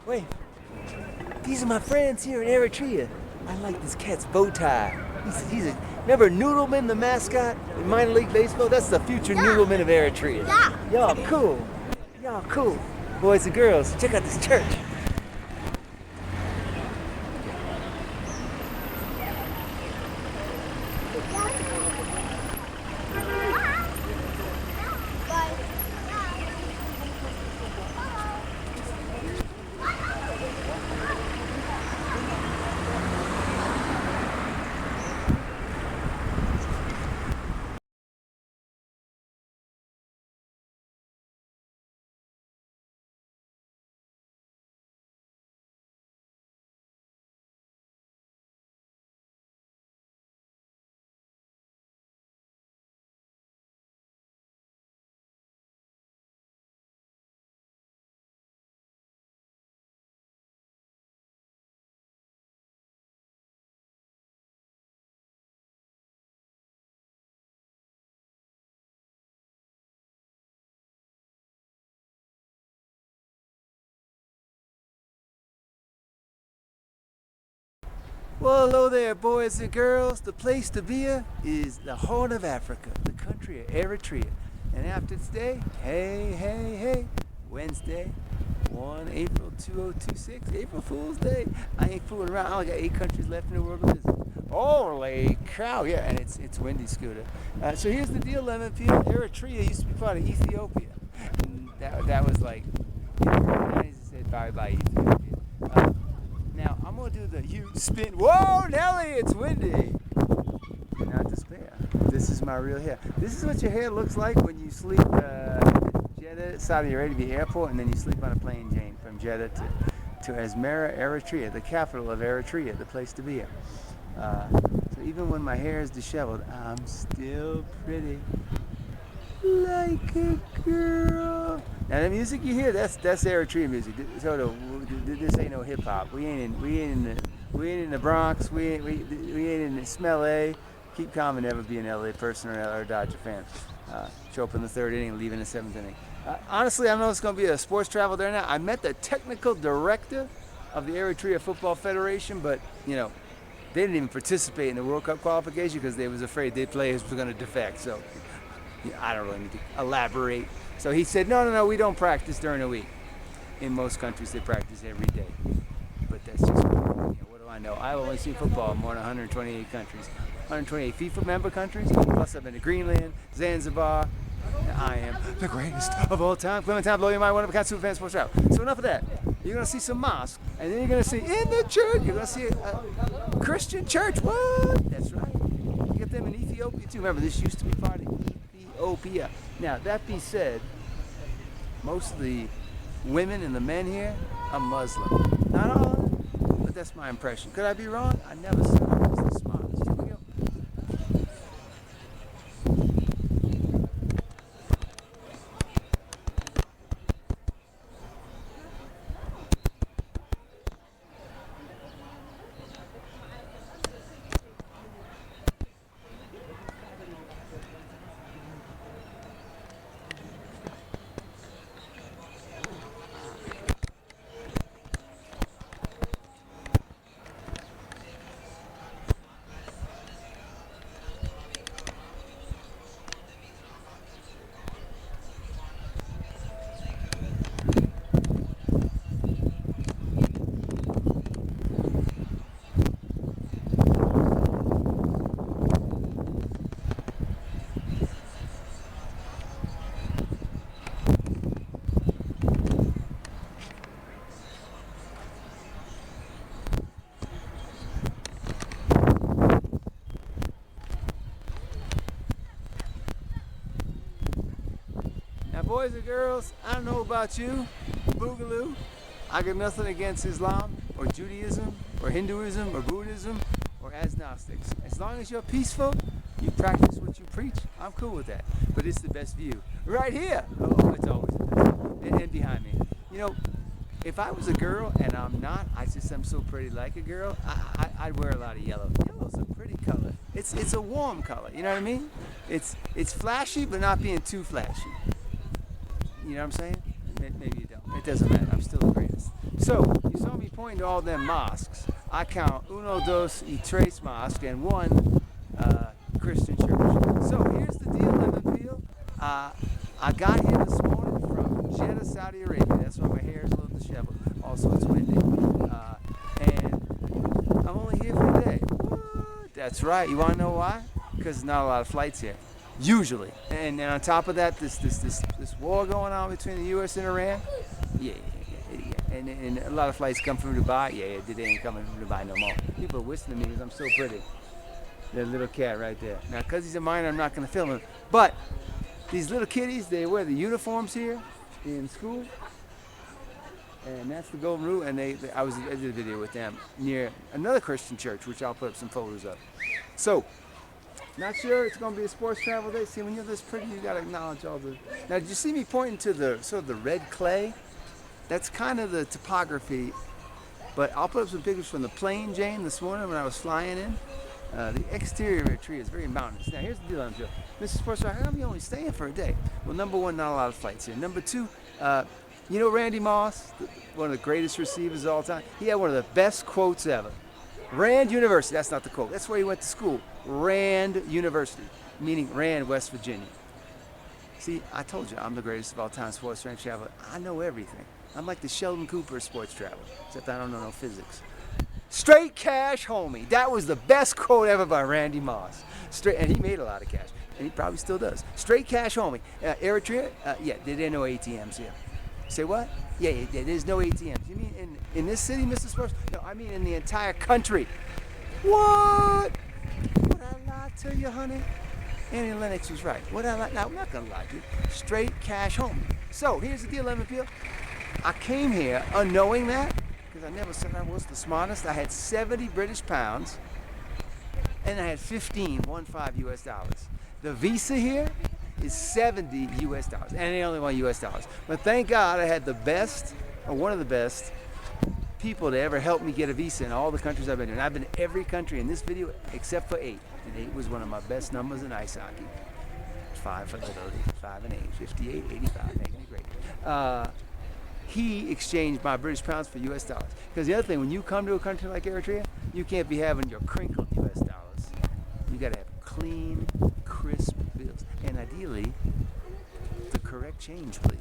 Wait, these are my friends here in Eritrea. I like this cat's bow tie. Remember Noodleman, the mascot in minor league baseball? That's the future Noodleman of Eritrea. Yeah. Y'all cool. Y'all cool. Boys and girls, check out this church. Well, hello there, boys and girls. The place to be is the Horn of Africa, the country of Eritrea. And after today, hey, Wednesday, 1 April 2026, April Fool's Day. I ain't fooling around. I only got 8 countries left in the world to visit. Holy cow, yeah, and it's windy, Scooter. So here's the deal, Lemon Peel. Eritrea used to be part of Ethiopia. And that was like, I said bye-bye Ethiopia. Now, I'm going to do the huge spin. Whoa, Nelly, it's windy. Do not despair. This is my real hair. This is what your hair looks like when you sleep at Jeddah, Saudi Arabia airport, and then you sleep on a plane, Jane, from Jeddah to Asmara, Eritrea, the capital of Eritrea, the place to be. So even when my hair is disheveled, I'm still pretty. Like a girl. Now the music you hear, that's Eritrean music. So this ain't no hip hop. We ain't in the Bronx. We ain't in Smell A. Keep calm and never be an LA person or a Dodger fan. Show up in the 3rd inning, leave in the 7th inning. Honestly, I know it's going to be a sports travel there now. I met the technical director of the Eritrea Football Federation, but they didn't even participate in the World Cup qualification because they was afraid their players were going to defect. So. I don't really need to elaborate. So he said, no, we don't practice during the week. In most countries, they practice every day. But that's just, what do I know? I've only seen football in more than 128 countries. 128 FIFA member countries. Plus, I've been to Greenland, Zanzibar. I am the greatest of all time. Clementine, blow your mind, one of a kind, super fan sports route. So enough of that. You're going to see some mosques. And then you're going to see in the church, you're going to see a Christian church. What? That's right. You get them in Ethiopia, too. Remember, this used to be part of Ethiopia. Now, that being said, most of the women and the men here are Muslim. Not all of them, but that's my impression. Could I be wrong? I never said I was the smartest. Here we go. Boys and girls, I don't know about you, Boogaloo. I got nothing against Islam or Judaism or Hinduism or Buddhism or agnostics. As long as you're peaceful, you practice what you preach, I'm cool with that. But it's the best view. Right here. Oh, it's always the best. And behind me. If I was a girl, and I'm not, I'm so pretty like a girl, I'd wear a lot of yellow. Yellow's a pretty color. It's a warm color, you know what I mean? It's flashy, but not being too flashy. You know what I'm saying? Maybe you don't. It doesn't matter. I'm still the greatest. So So, you saw me pointing to all them mosques. I count uno, dos, y tres mosque and one Christian church. So, here's the deal, Lemon Peel. I got here this morning from Jeddah, Saudi Arabia. That's why my hair is a little disheveled. Also, it's windy. And I'm only here for a day. What? That's right. You want to know why? Because there's not a lot of flights here. Usually. And on top of that, this war going on between the U.S. and Iran. Yeah. And a lot of flights come from Dubai. Yeah, they ain't coming from Dubai no more. People are whistling to me because I'm so pretty. That little cat right there. Now, because he's a minor, I'm not going to film him. But these little kiddies, they wear the uniforms here in school. And that's the Golden Rule. And I did a video with them near another Christian church, which I'll put up some photos of. So, not sure it's going to be a sports travel day. See, when you're this pretty, you got to acknowledge all the... Now, did you see me pointing to the sort of the red clay? That's kind of the topography. But I'll put up some pictures from the plane, Jane, this morning when I was flying in. The exterior of Eritrea is very mountainous. Now, here's the deal, Mr. Sports, how come you only staying for a day? Well, number one, not a lot of flights here. Number two, you know Randy Moss, one of the greatest receivers of all time? He had one of the best quotes ever. Rand University, that's not the quote. That's where he went to school. Rand University, meaning Rand, West Virginia. See, I told you, I'm the greatest of all time sports traveler. I know everything. I'm like the Sheldon Cooper of sports travel, except I don't know no physics. Straight cash, homie. That was the best quote ever by Randy Moss. And he made a lot of cash, and he probably still does. Straight cash, homie. Eritrea, yeah, there are no ATMs here. Say what? Yeah, there's no ATMs. You mean in this city, Mr. Sports? No, I mean in the entire country. What? Would I lie to you, honey? Annie Lennox was right. Would I lie? Now, I'm not going to lie to you. Straight cash, homie. So, here's the deal, Lemon Peel. I came here unknowing that, because I never said I was the smartest. I had 70 British pounds, and I had 15 US dollars. The visa here is 70 US dollars, and they only want US dollars. But thank God I had the best, or one of the best, people to ever help me get a visa in all the countries I've been in. I've been in every country in this video except for 8, and 8 was one of my best numbers in ice hockey. 5 for little, 5 and 8, 58, 85, making it great. He exchanged my British pounds for US dollars. Because the other thing, when you come to a country like Eritrea, you can't be having your crinkled US dollars. You gotta have clean, crisp bills. And ideally, the correct change, please.